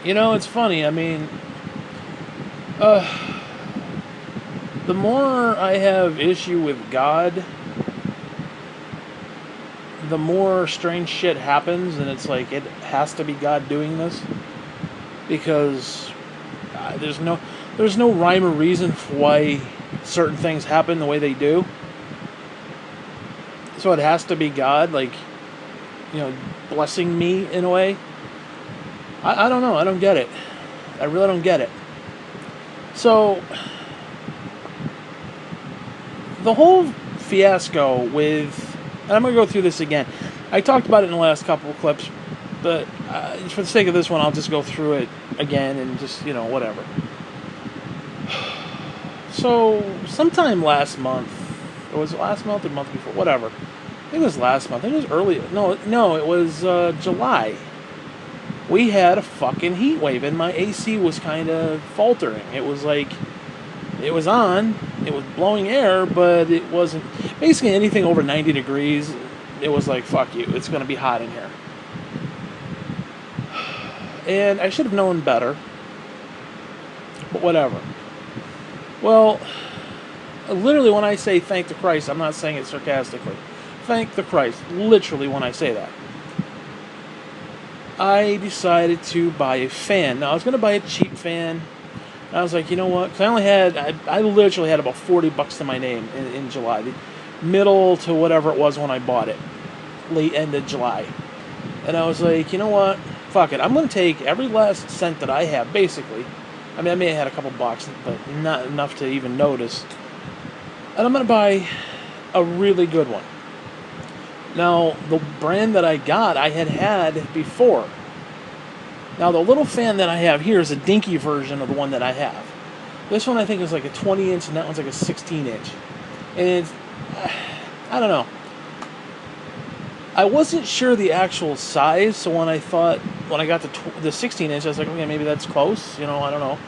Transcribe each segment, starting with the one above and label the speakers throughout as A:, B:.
A: You know, it's funny. I mean, the more I have issue with God, the more strange shit happens, and it's like it has to be God doing this because there's no rhyme or reason for why certain things happen the way they do. So it has to be God, like, blessing me in a way. I don't know. I don't get it. I really don't get it. So the whole fiasco with, and I'm going to go through this again. I talked about it in the last couple of clips, but for the sake of this one, I'll just go through it again and just, whatever. So, sometime last month, or was it last month or the month before? Whatever. I think it was last month. I think it was early. No, it was July. We had a fucking heat wave, and my AC was kind of faltering. It was like, it was on, it was blowing air, but it wasn't. Basically, anything over 90 degrees, it was like, fuck you, it's going to be hot in here. And I should have known better, but whatever. Well, literally, when I say thank the Christ, I'm not saying it sarcastically. Thank the Christ, literally, when I say that. I decided to buy a fan. Now, I was going to buy a cheap fan. And I was like, you know what? Because I literally had about $40 to my name in July. The middle to whatever it was when I bought it. Late end of July. And I was like, you know what? Fuck it. I'm going to take every last cent that I have, basically. I mean, I may have had a couple bucks, but not enough to even notice. And I'm going to buy a really good one. Now, the brand that I got, I had before. Now, the little fan that I have here is a dinky version of the one that I have. This one I think is like a 20-inch, and that one's like a 16-inch. And it's, I don't know. I wasn't sure the actual size, so when I got the 16-inch, I was like, okay, maybe that's close. I don't know.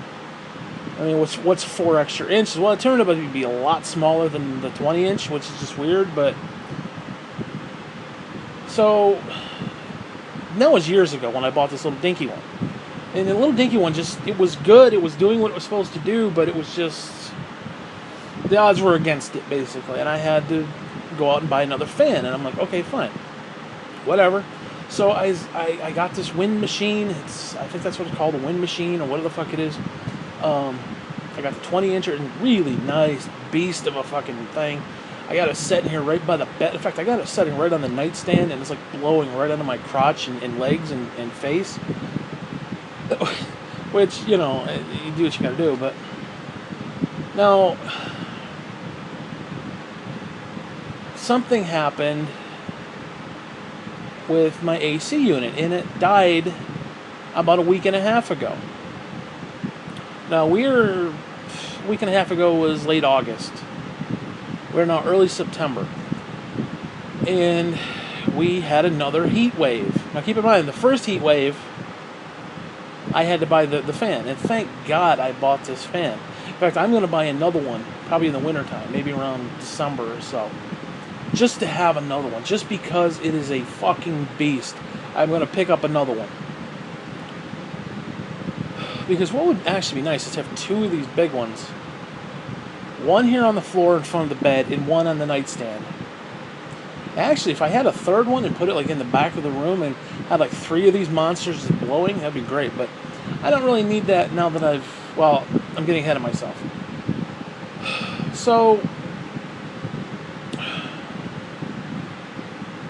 A: I mean, what's 4 extra inches? Well, it turned out to be a lot smaller than the 20-inch, which is just weird, but... So, that was years ago when I bought this little dinky one. And the little dinky one it was good, it was doing what it was supposed to do, but it was just... The odds were against it, basically, and I had to go out and buy another fan, and I'm like, okay, fine. Whatever. So I got this wind machine. I think that's what it's called, a wind machine, or whatever the fuck it is. I got the 20-incher, and really nice beast of a fucking thing. I got it setting here right by the bed. In fact, I got it setting right on the nightstand, and it's like blowing right under my crotch and legs and face. Which, you do what you gotta do, but... Now... Something happened with my AC unit, and it died about a week and a half ago. Now, a week and a half ago was late August. We're now early September. And we had another heat wave. Now, keep in mind, the first heat wave, I had to buy the fan. And thank God I bought this fan. In fact, I'm going to buy another one, probably in the wintertime, maybe around December or so. Just to have another one. Just because it is a fucking beast. I'm going to pick up another one. Because what would actually be nice is to have 2 of these big ones. One here on the floor in front of the bed, and one on the nightstand. Actually, if I had a third one and put it like in the back of the room and had like 3 of these monsters just blowing, that'd be great. But I don't really need that now that I'm getting ahead of myself. So,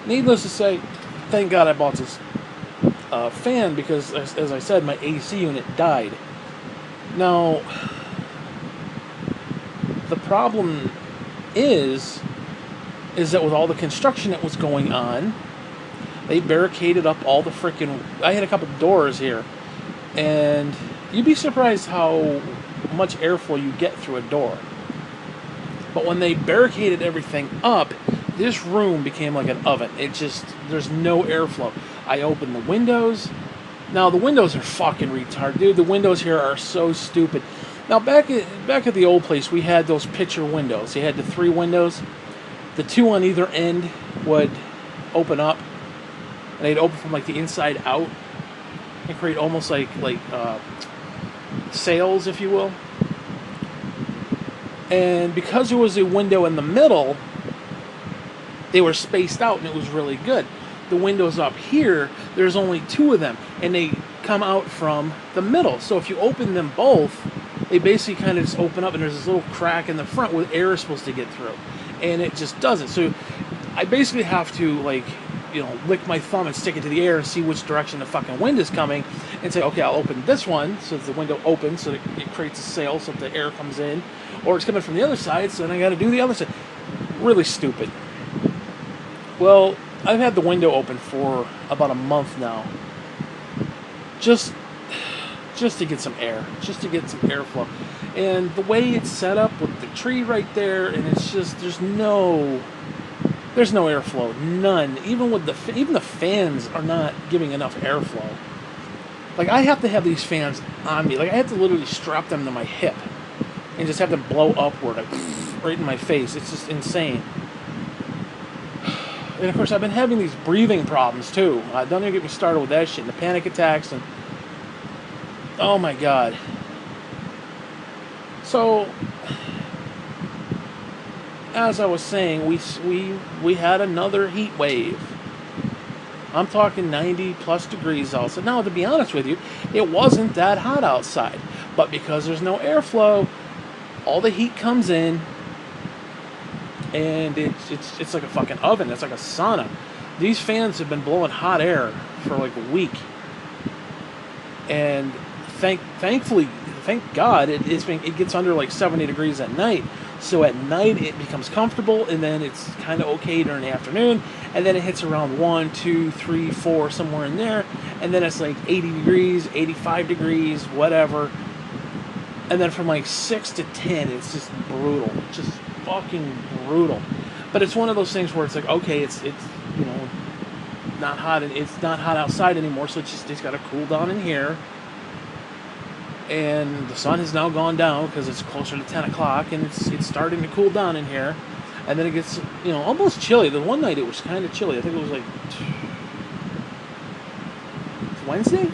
A: needless to say, thank God I bought this fan because, as I said, my AC unit died. Now, the problem is that with all the construction that was going on, they barricaded up all the freaking... I had a couple doors here, and you'd be surprised how much airflow you get through a door. But when they barricaded everything up, this room became like an oven. There's no airflow. I opened the windows. Now, the windows are fucking retarded, dude. The windows here are so stupid. Now, back at the old place, we had those picture windows. You had the 3 windows. The 2 on either end would open up, and they'd open from like the inside out. and create almost like sails, if you will. And because there was a window in the middle, they were spaced out and it was really good. The windows up here, there's only two of them, and they come out from the middle. So if you open them both, they basically kind of just open up, and there's this little crack in the front where air is supposed to get through, and it just doesn't. So I basically have to, like, you know, lick my thumb and stick it to the air and see which direction the fucking wind is coming, and say, okay, I'll open this one so that the window opens, so that it creates a sail so that the air comes in, or it's coming from the other side, so then I got to do the other side. Really stupid. Well, I've had the window open for about a month now, just to get some air, just to get some airflow. And the way it's set up with the tree right there, and it's just there's no airflow, none. Even the fans are not giving enough airflow. Like, I have to have these fans on me. Like, I have to literally strap them to my hip and just have them blow upward, like, right in my face. It's just insane. And of course, I've been having these breathing problems too. Don't even get me started with that shit. And the panic attacks, and oh my god. So, as I was saying, we had another heat wave. I'm talking 90 plus degrees outside. Now, to be honest with you, it wasn't that hot outside, but because there's no airflow, all the heat comes in. And it's like a fucking oven. It's like a sauna. These fans have been blowing hot air for like a week. And thank God, it gets under like 70 degrees at night. So at night it becomes comfortable, and then it's kind of okay during the afternoon, and then it hits around 1, 2, 3, 4, somewhere in there, and then it's like 80 degrees, 85 degrees, whatever. And then from like 6 to 10, it's just brutal. Just fucking brutal. But it's one of those things where it's like, okay, it's you know, not hot, and it's not hot outside anymore, so it's got to cool down in here. And the sun has now gone down because it's closer to 10 o'clock, and it's starting to cool down in here. And then it gets, you know, almost chilly. The one night it was kind of chilly. I think it was like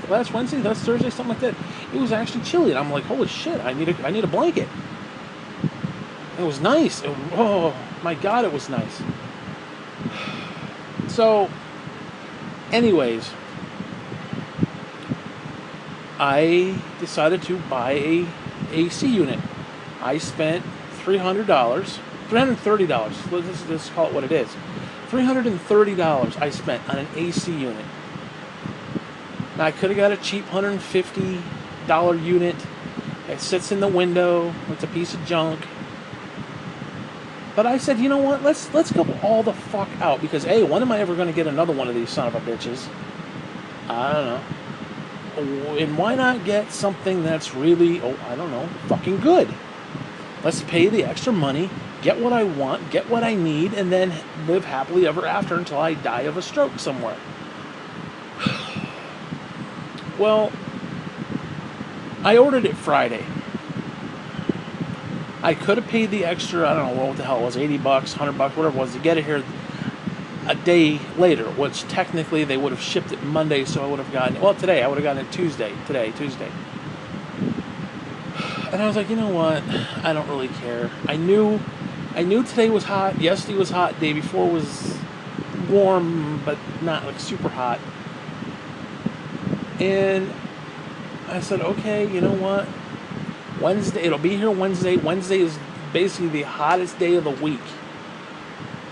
A: last Wednesday, last Thursday, something like that. It was actually chilly, and I'm like, holy shit, I need a blanket. It was nice. Oh my god, it was nice. So, anyways, I decided to buy a AC unit. I spent $330. Let's call it what it is. $330 I spent on an AC unit. Now, I could have got a cheap $150 unit. It sits in the window. It's a piece of junk. But I said, you know what? Let's go all the fuck out, because A, when am I ever going to get another one of these son of a bitches? I don't know. And why not get something that's really, I don't know, fucking good? Let's pay the extra money, get what I want, get what I need, and then live happily ever after until I die of a stroke somewhere. Well, I ordered it Friday. I could have paid the extra, I don't know what the hell it was, $80, $100, whatever it was, to get it here a day later, which technically they would have shipped it Monday, so I would have gotten it, well, today, I would have gotten it Tuesday. And I was like, you know what, I don't really care. I knew today was hot, yesterday was hot, day before was warm, but not like super hot. And I said, okay, you know what? Wednesday, it'll be here Wednesday. Wednesday is basically the hottest day of the week.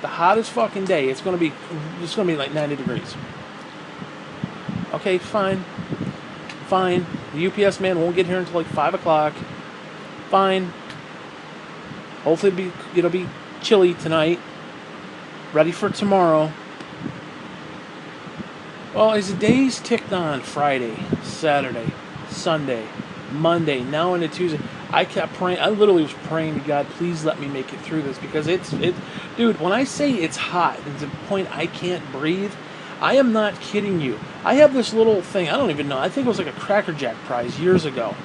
A: The hottest fucking day. It's gonna be like 90 degrees. Okay, fine. The UPS man won't get here until like 5 o'clock. Fine. Hopefully it'll be chilly tonight. Ready for tomorrow. Well, as the days ticked on, Friday, Saturday, Sunday, Monday, now into Tuesday, I kept praying. I literally was praying to God, please let me make it through this, because dude, when I say it's hot and to the point I can't breathe, I am not kidding you. I have this little thing, I don't even know, I think it was like a Cracker Jack prize years ago,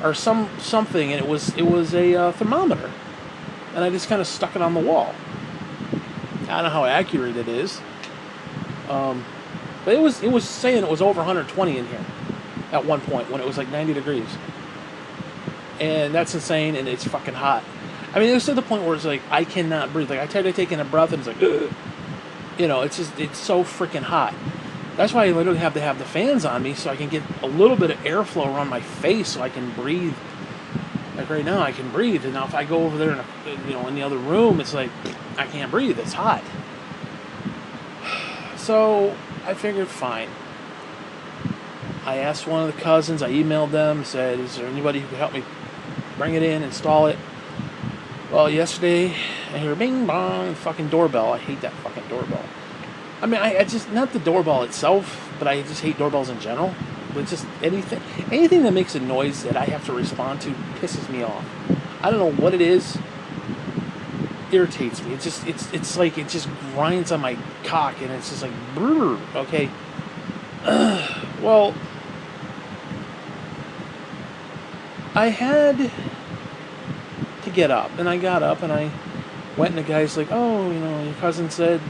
A: or something, and it was a thermometer, and I just kind of stuck it on the wall. I don't know how accurate it is, but it was saying it was over 120 in here. at one point when it was like 90 degrees. And that's insane, and it's fucking hot. I mean, it was to the point where it's like, I cannot breathe. Like, I tried taking a breath, and it's like, ugh. You know, it's just, it's so freaking hot. That's why I literally have to have the fans on me so I can get a little bit of airflow around my face so I can breathe. Like right now, I can breathe, and now if I go over there in the other room, it's like, I can't breathe. It's hot. So I figured, fine. I asked one of the cousins, I emailed them, said, is there anybody who could help me bring it in, install it? Well, yesterday, I hear bing bong, fucking doorbell. I hate that fucking doorbell. I mean, I just, not the doorbell itself, but I just hate doorbells in general. But just anything that makes a noise that I have to respond to pisses me off. I don't know what it is. Irritates me. It's like, it just grinds on my cock, and it's just like, brrr, okay. Well, I had to get up, and I got up, and I went, and the guy's like, oh, your cousin said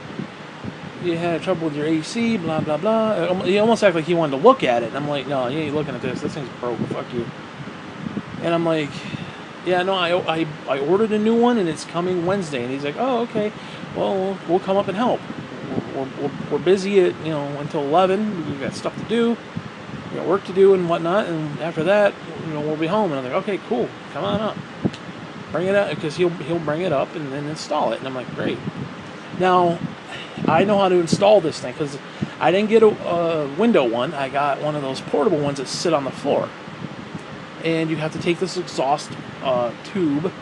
A: you had trouble with your AC, blah, blah, blah. He almost acted like he wanted to look at it, and I'm like, no, you ain't looking at this. This thing's broke. Fuck you. And I'm like, yeah, no, I ordered a new one, and it's coming Wednesday. And he's like, oh, okay. Well, we'll come up and help. We're busy at, until 11. We've got stuff to do. We got work to do and whatnot. And after that, we'll be home. And I'm like, okay, cool. Come on up. Bring it up, because he'll bring it up and then install it. And I'm like, great. Now, I know how to install this thing, because I didn't get a window one. I got one of those portable ones that sit on the floor. And you have to take this exhaust tube,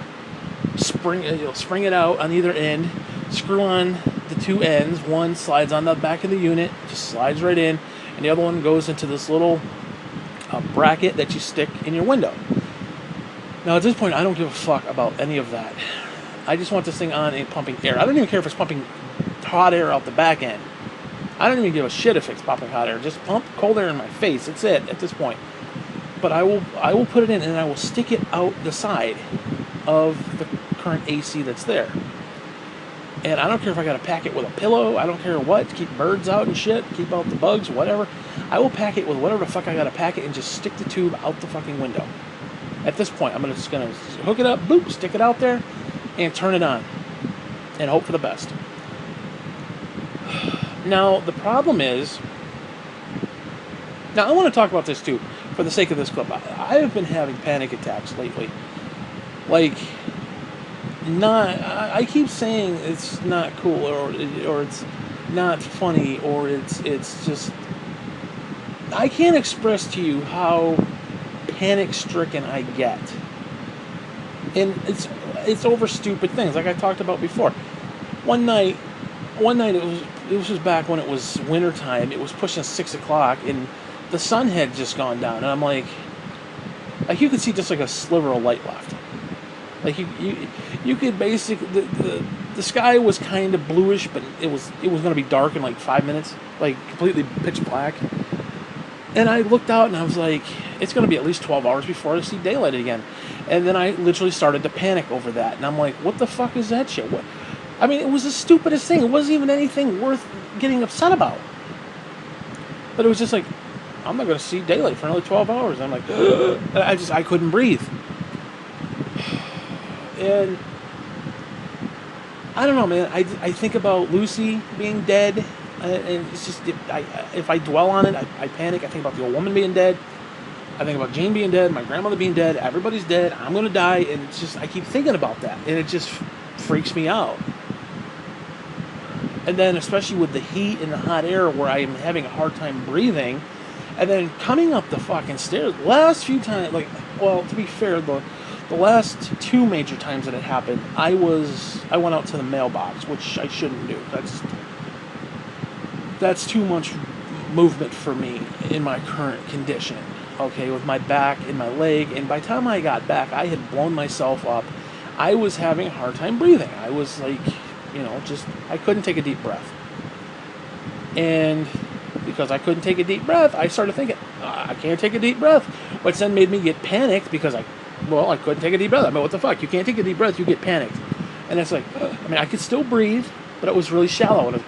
A: spring it out on either end, screw on the two ends. One slides on the back of the unit, just slides right in, and the other one goes into this little bracket that you stick in your window. Now, at this point, I don't give a fuck about any of that. I just want this thing on and pumping air. I don't even care if it's pumping hot air out the back end. I don't even give a shit if it's pumping hot air. Just pump cold air in my face. That's it at this point. But I will put it in, and I will stick it out the side of the current AC that's there. And I don't care if I got to pack it with a pillow. I don't care what, to keep birds out and shit, keep out the bugs, whatever. I will pack it with whatever the fuck I got to pack it, and just stick the tube out the fucking window. At this point, I'm just gonna hook it up, boop, stick it out there, and turn it on, and hope for the best. Now, the problem is, now I want to talk about this too, for the sake of this clip. I have been having panic attacks lately. Like, I keep saying it's not cool, or it's not funny, or it's just, I can't express to you how panic-stricken I get. And it's over stupid things, like I talked about before. One night it was just back when it was wintertime. It was pushing 6 o'clock, and the sun had just gone down, and I'm like you could see just like a sliver of light left. Like you could basically, the sky was kind of bluish, but it was going to be dark in like 5 minutes, like completely pitch black. And I looked out, and I was like, it's going to be at least 12 hours before I see daylight again. And then I literally started to panic over that. And I'm like, what the fuck is that shit? What? I mean, it was the stupidest thing. It wasn't even anything worth getting upset about. But it was just like, I'm not going to see daylight for another 12 hours. And I'm like, I couldn't breathe. And I don't know, man. I think about Lucy being dead. And it's just, if I dwell on it, I panic. I think about the old woman being dead. I think about Jane being dead, my grandmother being dead, everybody's dead, I'm going to die, and it's just, I keep thinking about that, and it just freaks me out. And then, especially with the heat and the hot air, where I am having a hard time breathing, and then coming up the fucking stairs, last few times, to be fair, the last two major times that it happened, I went out to the mailbox, which I shouldn't do. That's too much movement for me in my current condition. Okay, with my back and my leg, and by the time I got back, I had blown myself up. I was having a hard time breathing. I was like, I couldn't take a deep breath. And because I couldn't take a deep breath, I started thinking, I can't take a deep breath, which then made me get panicked because I couldn't take a deep breath. I mean, what the fuck? You can't take a deep breath, you get panicked. And it's like, I could still breathe, but it was really shallow. And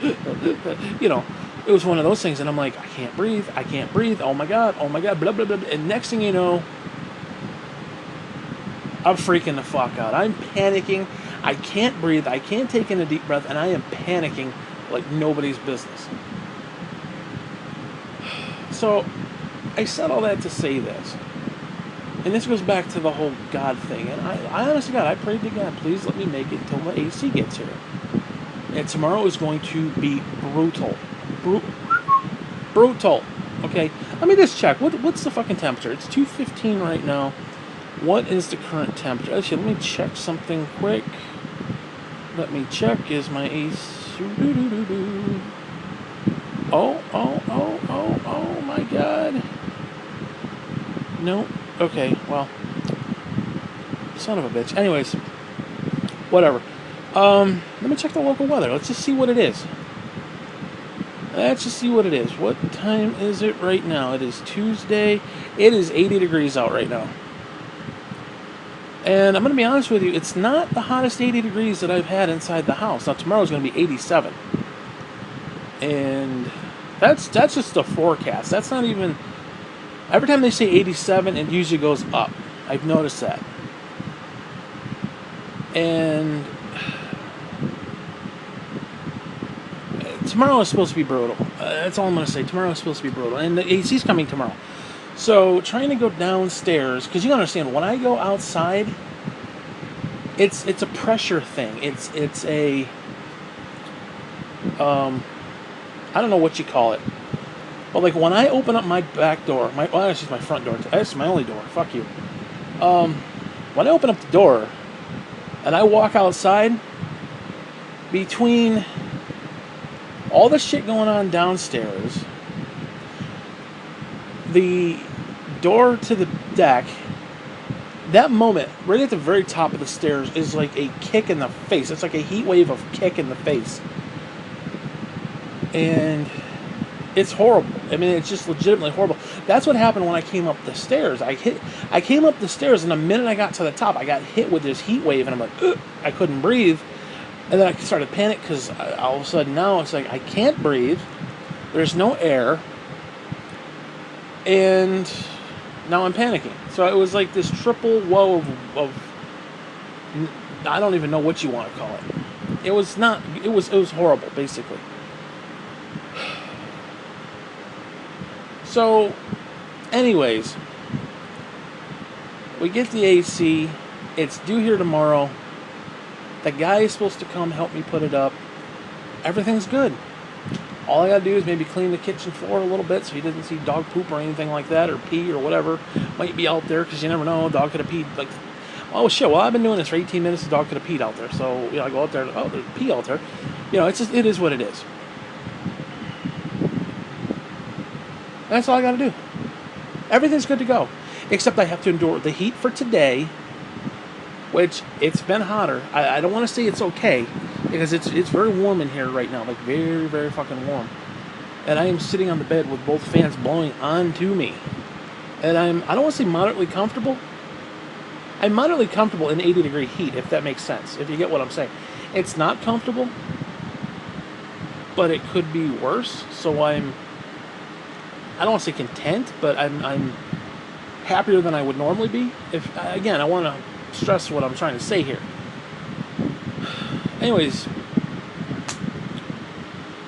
A: it was one of those things, and I'm like, I can't breathe, I can't breathe. Oh my god, blah blah blah. And next thing you know, I'm freaking the fuck out. I'm panicking. I can't breathe. I can't take in a deep breath, and I am panicking like nobody's business. So, I said all that to say this. And this goes back to the whole God thing. And I honestly, God, I prayed to God, please let me make it until the AC gets here. And tomorrow is going to be brutal. Brutal. Okay? Let me just check. What's the fucking temperature? It's 2:15 right now. What is the current temperature? Actually, let me check something quick. Let me check. Is my AC... Oh my god. No. Okay, well. Son of a bitch. Anyways. Whatever. Let me check the local weather. Let's just see what it is. Let's just see what it is. What time is it right now? It is Tuesday. It is 80 degrees out right now. And I'm going to be honest with you, it's not the hottest 80 degrees that I've had inside the house. Now, tomorrow's going to be 87. And that's just a forecast. That's not even... Every time they say 87, it usually goes up. I've noticed that. And... tomorrow is supposed to be brutal. That's all I'm going to say. Tomorrow is supposed to be brutal. And the AC's coming tomorrow. So, trying to go downstairs... Because you gotta understand, when I go outside... It's a pressure thing. It's a... I don't know what you call it. But, like, when I open up my back door... Well, actually, it's my front door. That's my only door. Fuck you. When I open up the door... And I walk outside... Between... all the shit going on downstairs... The door to the deck... That moment, right at the very top of the stairs... Is like a kick in the face. It's like a heat wave of kick in the face. And... it's horrible. I mean, it's just legitimately horrible. That's what happened when I came up the stairs. I came up the stairs, and the minute I got to the top, I got hit with this heat wave, and I'm like, ugh, I couldn't breathe. And then I started to panic, because all of a sudden now it's like, I can't breathe. There's no air. And now I'm panicking. So it was like this triple woe of I don't even know what you want to call it. It was horrible, basically. So, anyways, we get the AC. It's due here tomorrow. The guy is supposed to come help me put it up. Everything's good. All I gotta do is maybe clean the kitchen floor a little bit so he doesn't see dog poop or anything like that, or pee or whatever might be out there, because you never know. Dog could have peed. Like, oh shit! Well, I've been doing this for 18 minutes. The dog could have peed out there. So I go out there. And, oh, there's pee out there. It's just, it is what it is. That's all I gotta do. Everything's good to go, except I have to endure the heat for today. Which, it's been hotter. I don't want to say it's okay, because it's very warm in here right now, like very, very fucking warm. And I am sitting on the bed with both fans blowing onto me. And I don't want to say moderately comfortable. I'm moderately comfortable in 80 degree heat, if that makes sense, if you get what I'm saying. It's not comfortable, but it could be worse, so I don't want to say content, but I'm happier than I would normally be. Again, I want to stress what I'm trying to say here. Anyways,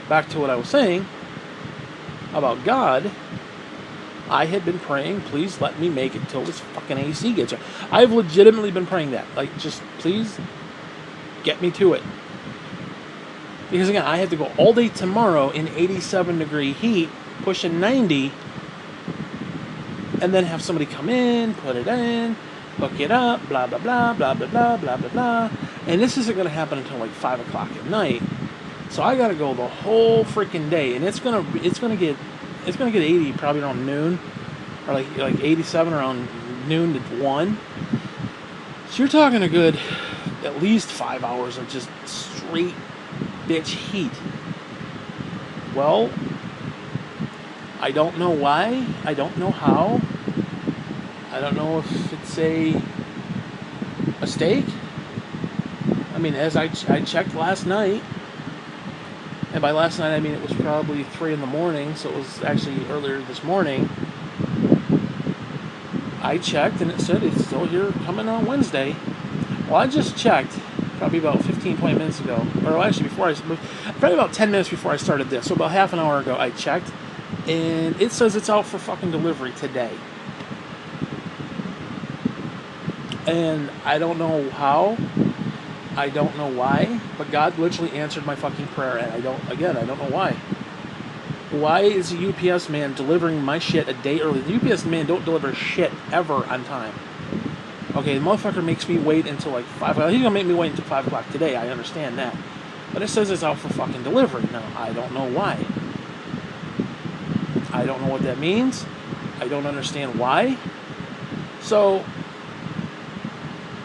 A: back to what I was saying about God. I had been praying, please let me make it till this fucking AC gets here. I've legitimately been praying that. Like, just please get me to it. Because again, I have to go all day tomorrow in 87 degree heat, pushing 90, and then have somebody come in, put it in, hook it up, blah, blah, blah, blah, blah, blah, blah, blah, blah. And this isn't going to happen until like 5 o'clock at night. So I got to go the whole freaking day. And it's going to get 80 probably around noon. Or like 87 around noon to 1. So you're talking a good at least 5 hours of just straight bitch heat. Well, I don't know why. I don't know how. I don't know if it's a mistake. I mean, as I checked last night, And by last night, I mean it was probably 3 in the morning, so it was actually earlier this morning. I checked and it said it's still here coming on Wednesday. Well, I just checked probably about 15, 20 minutes ago. Or actually, probably about 10 minutes before I started this. So about half an hour ago, I checked. And it says it's out for fucking delivery today. And I don't know how. I don't know why. But God literally answered my fucking prayer. And I don't know why. Why is the UPS man delivering my shit a day early? The UPS man don't deliver shit ever on time. Okay, the motherfucker makes me wait until like 5 o'clock. He's gonna make me wait until 5 o'clock today. I understand that. But it says it's out for fucking delivery. Now, I don't know why. I don't know what that means. I don't understand why. So,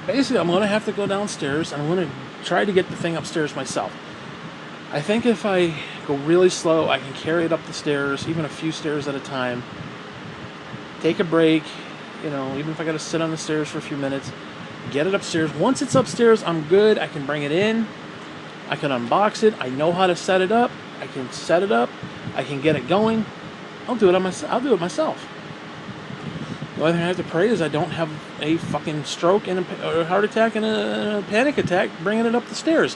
A: basically, I'm going to have to go downstairs and I'm going to try to get the thing upstairs myself. I think if I go really slow, I can carry it up the stairs, even a few stairs at a time. Take a break, even if I got to sit on the stairs for a few minutes. Get it upstairs. Once it's upstairs, I'm good. I can bring it in. I can unbox it. I know how to set it up. I can set it up. I can get it going. I'll do it myself. The only thing I have to pray is I don't have a fucking stroke and a heart attack and a panic attack bringing it up the stairs.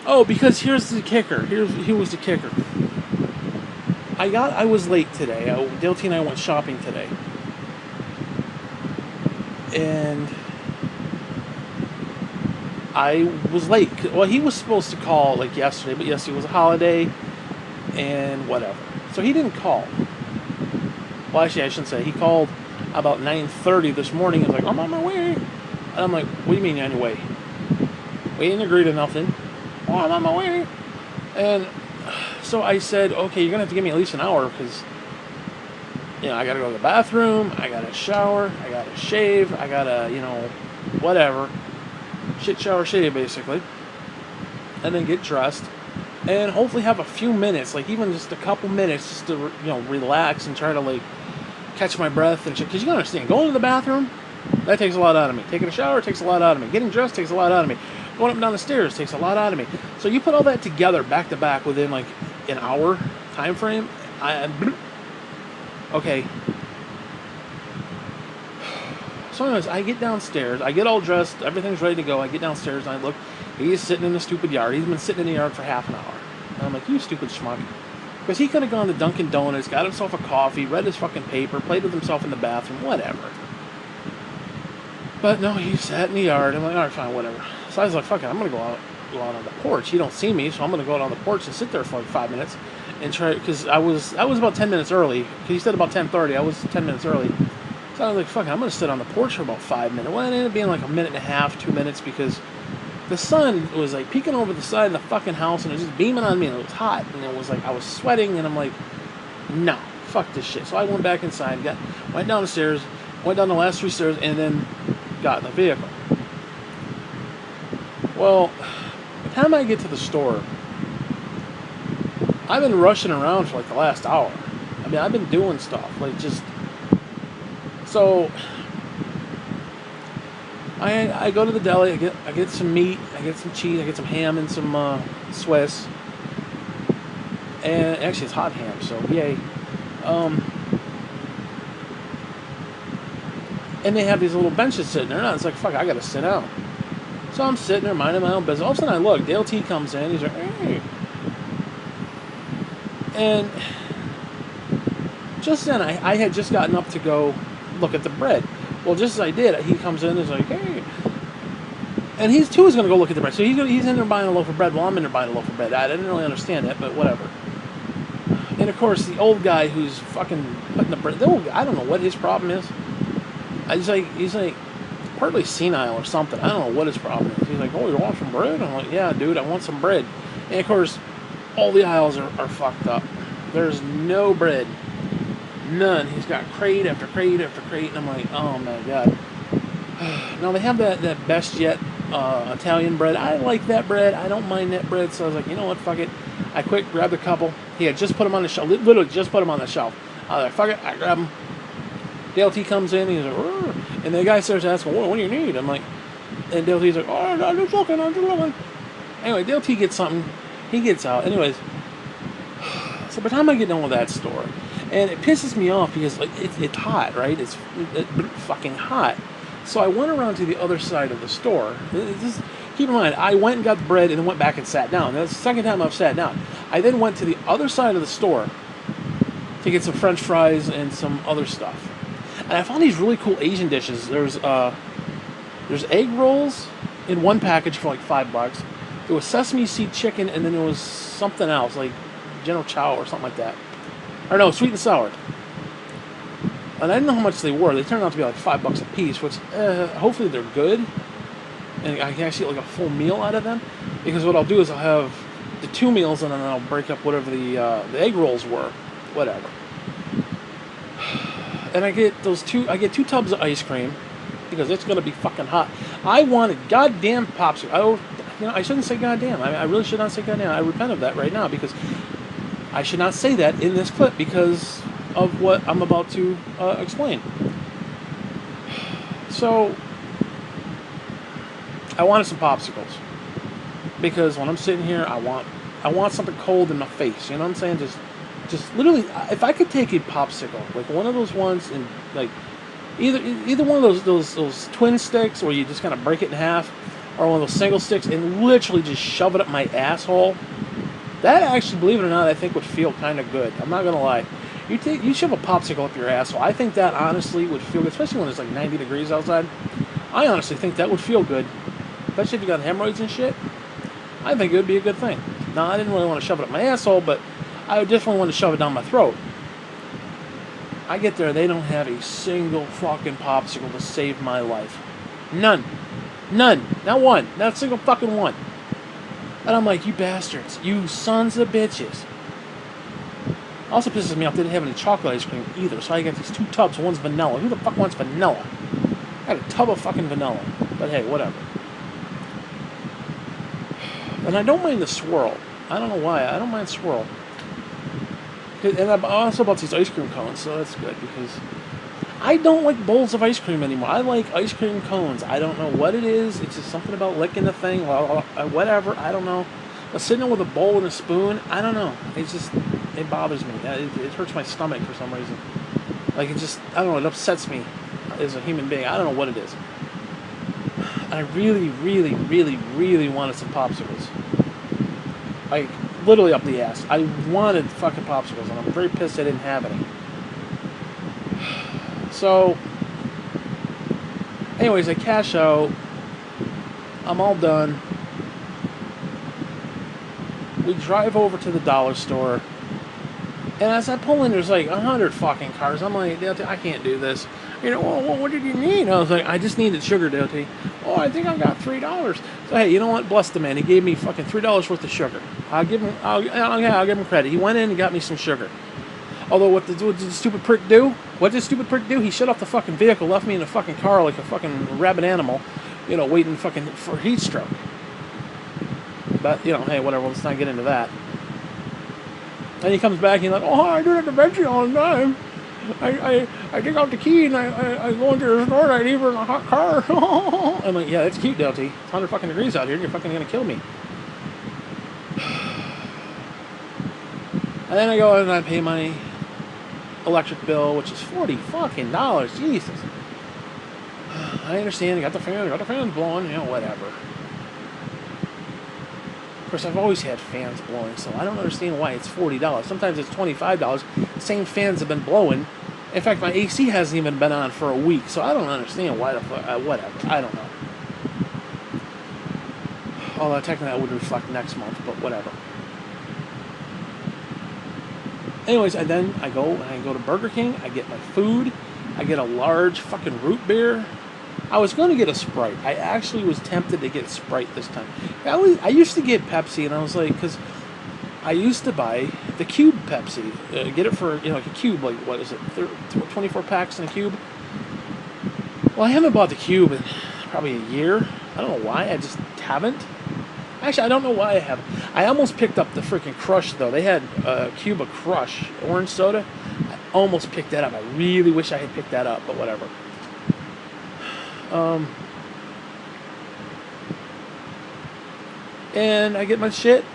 A: Oh, because here's the kicker. Here was the kicker. I was late today. Dale T and I went shopping today. And I was late. Well, he was supposed to call like yesterday, but yesterday was a holiday and whatever. So he didn't call. Well, actually, I shouldn't say. He called about 9:30 this morning. He was like, I'm on my way. And I'm like, what do you mean you're on your way? We didn't agree to nothing. Oh, I'm on my way. And so I said, okay, you're going to have to give me at least an hour because, I got to go to the bathroom. I got to shower. I got to shave. I got to, whatever. Shit, shower, shave, basically. And then get dressed. And hopefully have a few minutes, like even just a couple minutes, just to relax and try to like catch my breath and shit. Because you gotta understand, going to the bathroom, that takes a lot out of me. Taking a shower takes a lot out of me. Getting dressed takes a lot out of me. Going up and down the stairs takes a lot out of me. So you put all that together, back to back, within like an hour time frame. Okay. So anyways, I get downstairs. I get all dressed. Everything's ready to go. I get downstairs and I look. He's sitting in the stupid yard. He's been sitting in the yard for half an hour. And I'm like, you stupid schmuck. Because he could have gone to Dunkin' Donuts, got himself a coffee, read his fucking paper, played with himself in the bathroom, whatever. But no, he sat in the yard. I'm like, all right, fine, whatever. So I was like, fuck it, I'm going to go out on the porch. He don't see me, so I'm going to go out on the porch and sit there for like 5 minutes and try, because I was about 10 minutes early. Because he said about 10:30. I was 10 minutes early. So I was like, fuck it, I'm going to sit on the porch for about 5 minutes. Well, it ended up being like a minute and a half, 2 minutes, because the sun was like peeking over the side of the fucking house and it was just beaming on me and it was hot and it was like I was sweating and I'm like, no, fuck this shit. So I went back inside, went down the stairs, went down the last 3 stairs and then got in the vehicle. Well, by the time I get to the store, I've been rushing around for like the last hour. I mean, I've been doing stuff like just so. I go to the deli, I get some meat, I get some cheese, I get some ham and some Swiss. And actually it's hot ham, so yay. And they have these little benches sitting there, and it's like, fuck, I gotta sit down. So I'm sitting there minding my own business. All of a sudden I look, Dale T comes in, he's like, hey. And just then I had just gotten up to go look at the bread. Well, just as I did, he comes in and is like, hey. And he too is going to go look at the bread. So he's in there buying a loaf of bread. Well, I'm in there buying a loaf of bread. I didn't really understand that, but whatever. And of course, the old guy who's fucking putting the bread, I don't know what his problem is. He's like partly senile or something. I don't know what his problem is. He's like, oh, you want some bread? I'm like, yeah, dude, I want some bread. And of course, all the aisles are fucked up. There's no bread. None. He's got crate after crate after crate, and I'm like, oh my god. Now they have that Best Yet Italian bread. I like that bread. I don't mind that bread. So I was like, you know what? Fuck it. I quick grabbed a couple. He had just put them on the shelf. Literally just put them on the shelf. I was like, fuck it. I grab them. Dale T comes in. He's like, rrr. And the guy starts asking, what do you need? I'm like, and Dale T's like, oh, I'm just looking. Anyway, Dale T gets something. He gets out. Anyways, so by the time I get done with that store, and it pisses me off because like it's hot, right? It's fucking hot. So I went around to the other side of the store. Keep in mind, I went and got the bread and then went back and sat down. That's the second time I've sat down. I then went to the other side of the store to get some French fries and some other stuff. And I found these really cool Asian dishes. There's egg rolls in one package for like $5. There was sesame seed chicken, and then there was something else like General Chow or something like that. Or no, sweet and sour. And I didn't know how much they were. They turned out to be like $5 a piece, which hopefully they're good, and I can actually get like a full meal out of them. Because what I'll do is I'll have the 2 meals, and then I'll break up whatever the egg rolls were, whatever. And I get I get 2 tubs of ice cream because it's gonna be fucking hot. I wanted goddamn popsicle. I shouldn't say goddamn. I really should not say goddamn. I repent of that right now because I should not say that in this clip because of what I'm about to explain. So I wanted some popsicles because when I'm sitting here, I want something cold in my face. You know what I'm saying? Just literally, if I could take a popsicle, like one of those ones, and like either one of those twin sticks where you just kind of break it in half, or one of those single sticks, and literally just shove it up my asshole. That actually, believe it or not, I think would feel kind of good. I'm not gonna lie. You shove a popsicle up your asshole. I think that honestly would feel good, especially when it's like 90 degrees outside. I honestly think that would feel good, especially if you got hemorrhoids and shit. I think it would be a good thing. Now, I didn't really want to shove it up my asshole, but I would definitely want to shove it down my throat. I get there, they don't have a single fucking popsicle to save my life. None. Not one. Not a single fucking one. And I'm like, you bastards. You sons of bitches. Also pisses me off they didn't have any chocolate ice cream either, so I got these 2 tubs. One's vanilla. Who the fuck wants vanilla? I got a tub of fucking vanilla. But hey, whatever. And I don't mind the swirl. I don't know why. I don't mind swirl. And I'm also about these ice cream cones, so that's good because I don't like bowls of ice cream anymore. I like ice cream cones. I don't know what it is. It's just something about licking the thing. Well, whatever. I don't know. But sitting there with a bowl and a spoon, I don't know. It bothers me. It hurts my stomach for some reason. Like, I don't know. It upsets me as a human being. I don't know what it is. I really, really, really, really wanted some popsicles. Like, literally up the ass. I wanted fucking popsicles, and I'm very pissed I didn't have any. So, anyways, I cash out. I'm all done. We drive over to the dollar store. And as I pull in, there's like 100 fucking cars. I'm like, Delty, I can't do this. Well, what did you need? I was like, I just needed sugar, Delty. Oh, I think I got $3. So, hey, you know what? Bless the man. He gave me fucking $3 worth of sugar. I'll give him credit. He went in and got me some sugar. Although, what did the stupid prick do? What did the stupid prick do? He shut off the fucking vehicle, left me in the fucking car like a fucking rabid animal, waiting fucking for heat stroke. But, hey, whatever. Let's not get into that. And he comes back and he's like, oh, I do it at the veggie all the time. I dig out the key and I go into the store and I leave her in a hot car. I'm like, yeah, that's cute, Delty. It's 100 fucking degrees out here. You're fucking gonna kill me. And then I go and I pay my electric bill, which is $40 fucking dollars. Jesus. I understand. You got the fans blowing. Whatever. Of course, I've always had fans blowing, so I don't understand why it's $40. Sometimes it's $25. The same fans have been blowing. In fact, my AC hasn't even been on for a week, so I don't understand why the fuck. Whatever. I don't know. Although technically that would reflect next month, but whatever. Anyways, I go to Burger King. I get my food. I get a large fucking root beer. I was going to get a Sprite. I actually was tempted to get Sprite this time. I used to get Pepsi, and I was like, because I used to buy the cube Pepsi. Get it for, like a cube, like, what is it, 24 packs in a cube? Well, I haven't bought the cube in probably a year. I don't know why. I just haven't. Actually, I don't know why I haven't. I almost picked up the freaking Crush, though. They had a cube of Crush, orange soda. I almost picked that up. I really wish I had picked that up, but whatever. And I get my shit,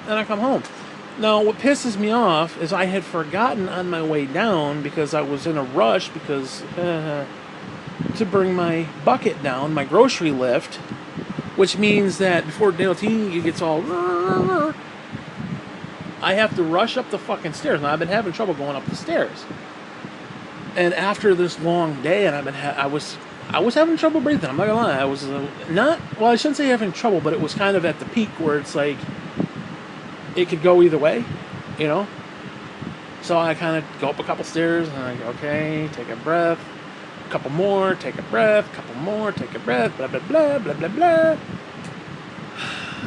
A: and I come home. Now, what pisses me off is I had forgotten on my way down because I was in a rush because to bring my bucket down, my grocery lift, which means that before DLT gets all, I have to rush up the fucking stairs. Now, I've been having trouble going up the stairs. And after this long day, and I was having trouble breathing. I'm not gonna lie. I was I shouldn't say having trouble, but it was kind of at the peak where it's like it could go either way, you know. So I kind of go up a couple stairs, and I go, okay, take a breath, a couple more, take a breath, a couple more, take a breath, blah blah blah blah blah blah.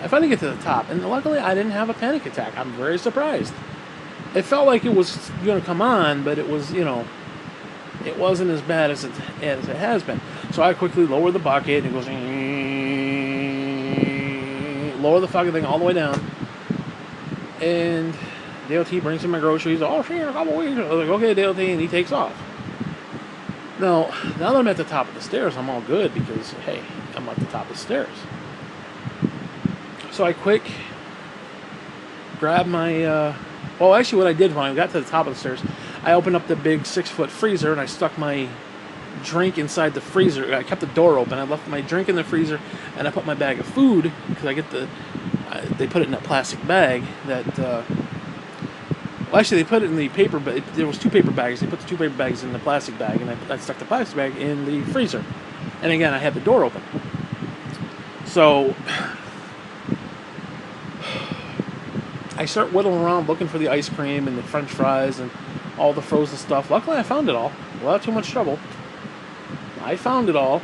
A: I finally get to the top, and luckily I didn't have a panic attack. I'm very surprised. It felt like it was gonna come on, but it was, you know. It wasn't as bad as it has been. So I quickly lower the bucket, and it goes, lower the fucking thing all the way down. And DLT brings in my groceries. Oh, see you in a couple weeks. I was like, okay, DLT, and he takes off. Now that I'm at the top of the stairs, I'm all good because, hey, I'm at the top of the stairs. So I quick grab my, well, actually what I did when I got to the top of the stairs, I opened up the big 6-foot freezer and I stuck my drink inside the freezer. I kept the door open. I left my drink in the freezer and I put my bag of food because I get they put it in a plastic bag that. Well, actually, they put it in the paper. But there was 2 paper bags. They put the 2 paper bags in the plastic bag, and I stuck the plastic bag in the freezer. And again, I had the door open. So I start whittling around looking for the ice cream and the French fries and all the frozen stuff. Luckily, I found it all without too much trouble. I found it all.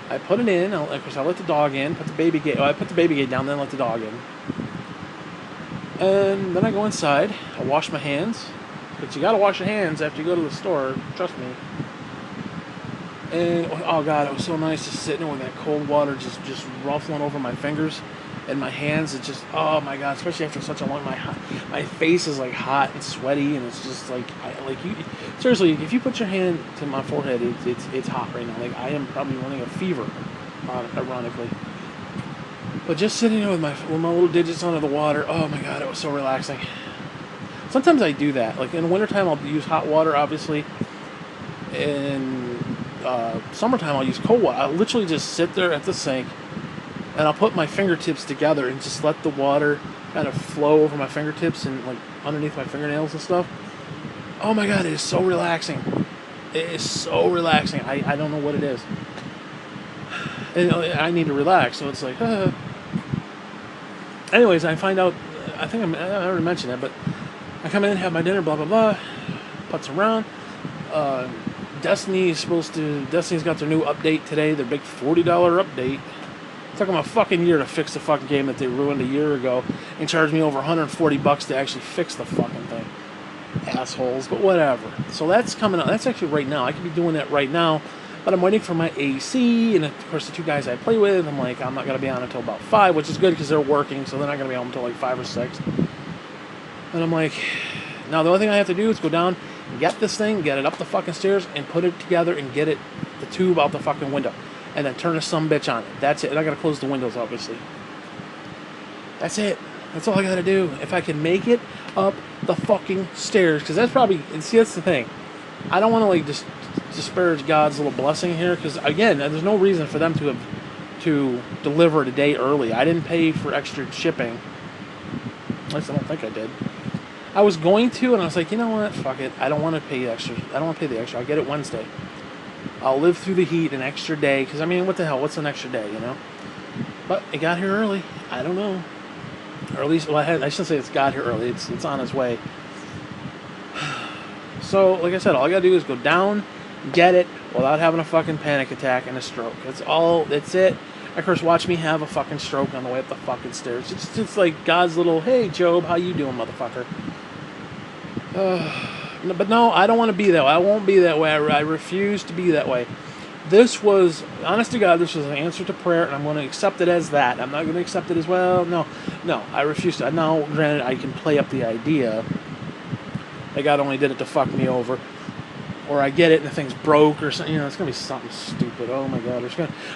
A: I put it in. Of course, I let the dog in. Put the baby gate. I put the baby gate down, then let the dog in. And then I go inside. I wash my hands, but you gotta wash your hands after you go to the store. Trust me. And oh god, it was so nice just sitting there with that cold water just ruffling over my fingers and my hands. It just, oh my god, especially after such a long, my face is like hot and sweaty, and it's just like seriously, if you put your hand to my forehead, it's hot right now. Like I am probably running a fever, ironically. But just sitting there with my little digits under the water, oh my god, it was so relaxing. Sometimes I do that. Like in the wintertime, I'll use hot water, obviously. In summertime, I'll use cold water. I'll literally just sit there at the sink, and I'll put my fingertips together and just let the water kind of flow over my fingertips and like underneath my fingernails and stuff. Oh my god, it is so relaxing. It is so relaxing. I don't know what it is. And I need to relax, so it's like, Anyways, I find out, I already mentioned that, but I come in, have my dinner, blah, blah, blah, putz around. Destiny's got their new update today, their big $40 update. It took them a fucking year to fix the fucking game that they ruined a year ago and charged me over $140 to actually fix the fucking thing. Assholes, but whatever. So that's coming out. That's actually right now. I could be doing that right now, but I'm waiting for my AC, and of course the 2 guys I play with, I'm like, I'm not going to be on until about 5, which is good because they're working, so they're not going to be home until like 5 or 6. And I'm like, now the only thing I have to do is go down, get this thing, get it up the fucking stairs, and put it together and get it, the tube out the fucking window. And then turn a sumbitch on it. That's it. And I gotta close the windows, obviously. That's it. That's all I gotta do. If I can make it up the fucking stairs, because that's probably, and see, that's the thing. I don't want to like just disparage God's little blessing here, because again, there's no reason for them to deliver it a day early. I didn't pay for extra shipping. At least I don't think I did. I was going to, and I was like, you know what? Fuck it. I don't want to pay extra. I don't want to pay the extra. I'll get it Wednesday. I'll live through the heat an extra day, because I mean, what the hell? What's an extra day, you know? But it got here early. I don't know, or at least, well, I shouldn't say it's got here early. It's on its way. So, like I said, all I gotta do is go down, get it, without having a fucking panic attack and a stroke. That's all. That's it. Of course, watch me have a fucking stroke on the way up the fucking stairs. It's just like God's little, hey, Job, how you doing, motherfucker? But no, I don't want to be that way. I won't be that way. I refuse to be that way. This was, honest to God, this was an answer to prayer, and I'm going to accept it as that. I'm not going to accept it as, well, no, I refuse to. Now, granted, I can play up the idea that God only did it to fuck me over. or I get it and the thing's broke or something. You know, it's gonna be something stupid. Oh my god,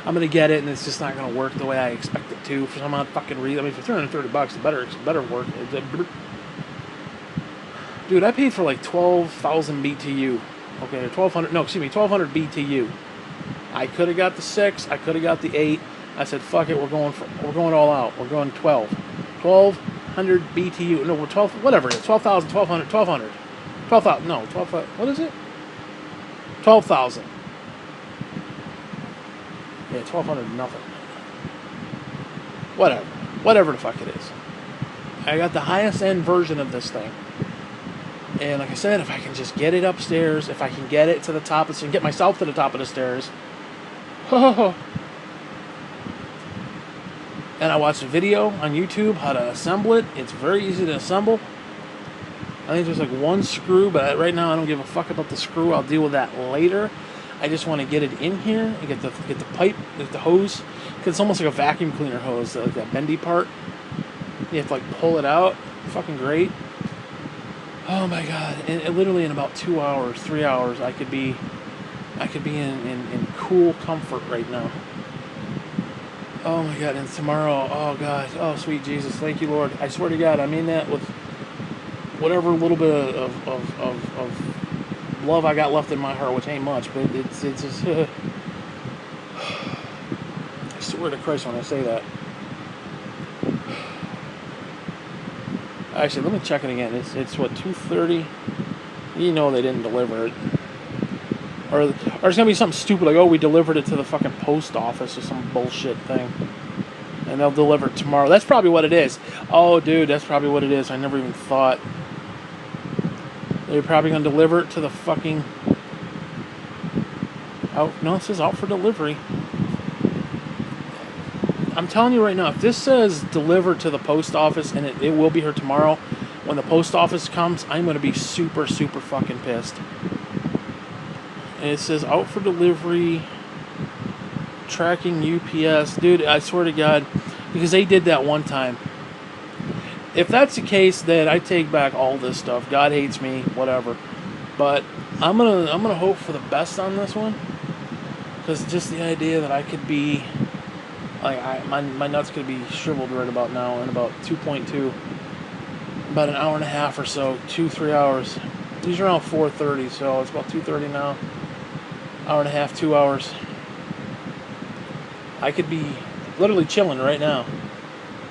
A: I'm gonna get it and it's just not gonna work the way I expect it to for some odd fucking reason. I mean, for $330, it better work. Dude, I paid for like 12,000 BTU. Okay, 1,200. No, excuse me, 1,200 BTU. I could have got the 6. I could have got the 8. I said, fuck it. We're going all out. We're going 12. 1,200 BTU. No, we're 12. Whatever it is. 12,000. 1,200. 1,200. 12,000. No, 12. What is it? 12,000. Yeah, 1,200. Nothing. Whatever. Whatever the fuck it is. I got the highest end version of this thing. And like I said, if I can just get it upstairs, if I can get it to the top, and get myself to the top of the stairs. And I watched a video on YouTube how to assemble it. It's very easy to assemble. I think there's like one screw, but right now I don't give a fuck about the screw. I'll deal with that later. I just want to get it in here and get the pipe, get the hose, because it's almost like a vacuum cleaner hose, like that bendy part. You have to like pull it out. Fucking great. Oh my god! And literally in about 2 hours, 3 hours, I could be in cool comfort right now. Oh my god! And tomorrow, oh god, oh sweet Jesus, thank you Lord. I swear to God, I mean that with whatever little bit of love I got left in my heart, which ain't much, but it's just. I swear to Christ when I say that. Actually, let me check it again. It's what, 2:30? You know they didn't deliver it. Or it's gonna be something stupid like, oh, we delivered it to the fucking post office or some bullshit thing. And they'll deliver it tomorrow. That's probably what it is. Oh, dude, that's probably what it is. I never even thought. They're probably gonna deliver it to the fucking... Oh, no, it says out for delivery. I'm telling you right now, if this says delivered to the post office, and it will be here tomorrow, when the post office comes, I'm going to be super, super fucking pissed. And it says out for delivery, tracking UPS. Dude, I swear to God, because they did that one time. If that's the case, then I take back all this stuff. God hates me, whatever. But I'm gonna hope for the best on this one. Because just the idea that I could be... Like my nuts could be shriveled right about now in about 2.2, about an hour and a half or so, 2-3 hours. These are around 4:30, so it's about 2:30 now. Hour and a half, 2 hours. I could be literally chilling right now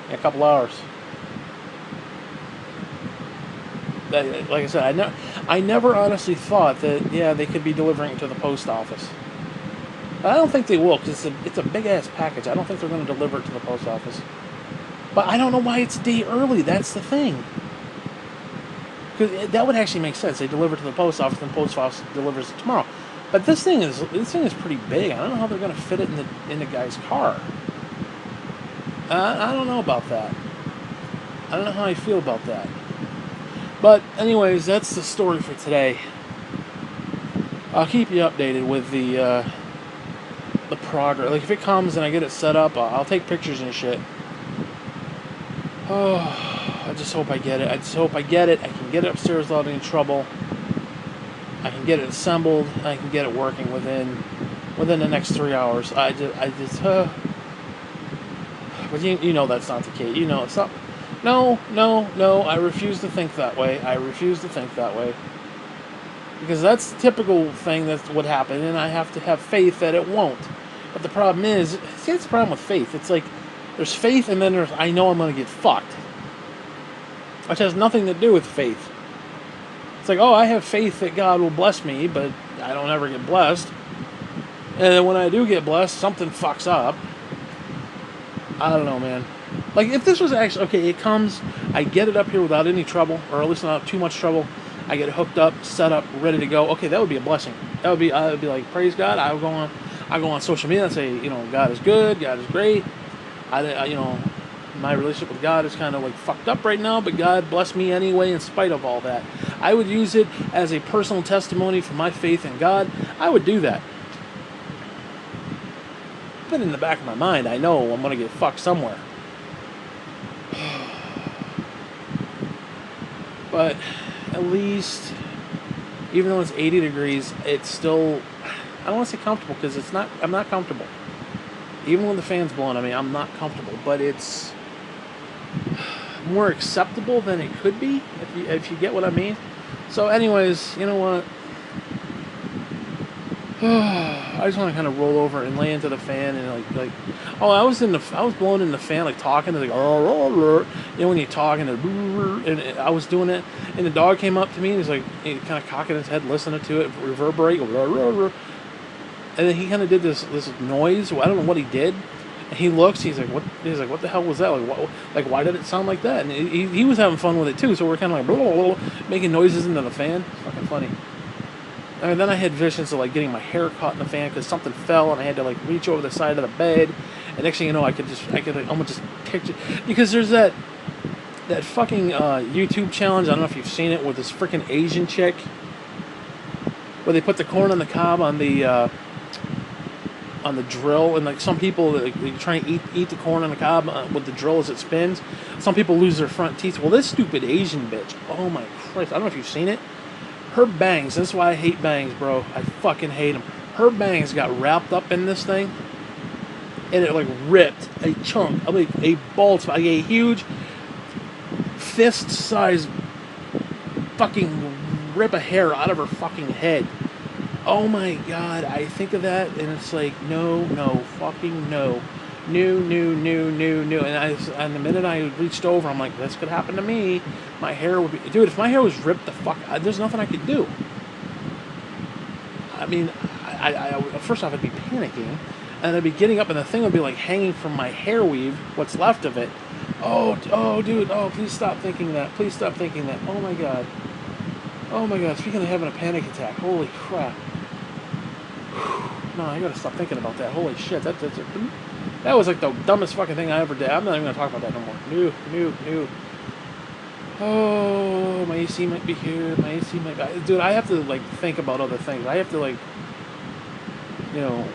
A: in a couple hours. Like I said, I never honestly thought that they could be delivering it to the post office. I don't think they will, because it's a big-ass package. I don't think they're going to deliver it to the post office. But I don't know why it's a day early. That's the thing. Because that would actually make sense. They deliver it to the post office, and the post office delivers it tomorrow. But this thing is pretty big. I don't know how they're going to fit it in the guy's car. I don't know about that. I don't know how I feel about that. But anyways, that's the story for today. I'll keep you updated with the progress. Like if it comes and I get it set up, I'll take pictures and shit. Oh, I just hope I get it. I can get it upstairs without any trouble. I can get it assembled. I can get it working within the next 3 hours. But you know that's not the case. You know it's not. No. I refuse to think that way. Because that's the typical thing that would happen, and I have to have faith that it won't. But the problem is, see, that's the problem with faith. It's like, there's faith, and then there's, I know I'm going to get fucked. Which has nothing to do with faith. It's like, oh, I have faith that God will bless me, but I don't ever get blessed. And then when I do get blessed, something fucks up. I don't know, man. Like, if this was actually, okay, it comes, I get it up here without any trouble, or at least not too much trouble. I get it hooked up, set up, ready to go. Okay, that would be a blessing. I would be like, praise God. I go on social media and say, God is good, God is great. My relationship with God is kind of like fucked up right now, but God bless me anyway in spite of all that. I would use it as a personal testimony for my faith in God. I would do that. But in the back of my mind, I know I'm going to get fucked somewhere. But at least even though it's 80 degrees, it's still, I don't want to say comfortable because it's not. I'm not comfortable. Even when the fan's blowing, I mean, I'm not comfortable, but it's more acceptable than it could be, if you get what I mean. So, anyways, you know what? I just want to kind of roll over and lay into the fan and oh, I was blowing in the fan, like talking to like, when you talk and I was doing it, and the dog came up to me and he's like, he kind of cocking his head, listening to it reverberate, and then he kind of did this noise. I don't know what he did. And he looks. He's like, "What?" He's like, "What the hell was that? Why did it sound like that?" And he was having fun with it too. So we're kind of like blah, blah, blah, making noises into the fan. It's fucking funny. And then I had visions of like getting my hair caught in the fan because something fell, and I had to like reach over the side of the bed. And next thing you know, I could like, almost just picture, because there's that fucking YouTube challenge. I don't know if you've seen it, with this freaking Asian chick where they put the corn on the cob on the drill, and like some people they try and eat the corn on the cob with the drill as it spins. Some people lose their front teeth. Well, this stupid Asian bitch, oh my Christ, I don't know if you've seen it. Her bangs, this is why I hate bangs, bro. I fucking hate them. Her bangs got wrapped up in this thing, and it like ripped a chunk, a bolt, like a huge fist-sized fucking rip of hair out of her fucking head. Oh my God, I think of that, and it's like, no, fucking no. No. And the minute I reached over, I'm like, this could happen to me. My hair would be... Dude, if my hair was ripped the fuck... there's nothing I could do. I mean, I first off, I'd be panicking, and I'd be getting up, and the thing would be like hanging from my hair weave, what's left of it. Oh, dude, please stop thinking that. Please stop thinking that. Oh my God. Oh my God, speaking of having a panic attack, holy crap. No, I gotta stop thinking about that. Holy shit, that was like the dumbest fucking thing I ever did. I'm not even gonna talk about that no more. No. Oh, my AC might be here. My AC might be... Dude, I have to like think about other things. I have to like, you know,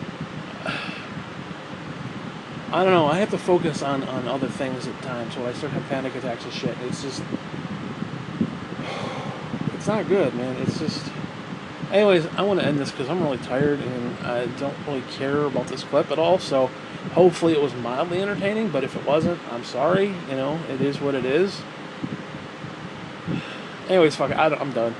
A: I don't know. I have to focus on other things at times when I start having panic attacks and shit. It's just, it's not good, man. It's just... Anyways, I want to end this because I'm really tired and I don't really care about this clip at all. So hopefully it was mildly entertaining, but if it wasn't, I'm sorry. You know, it is what it is. Anyways, fuck it. I'm done.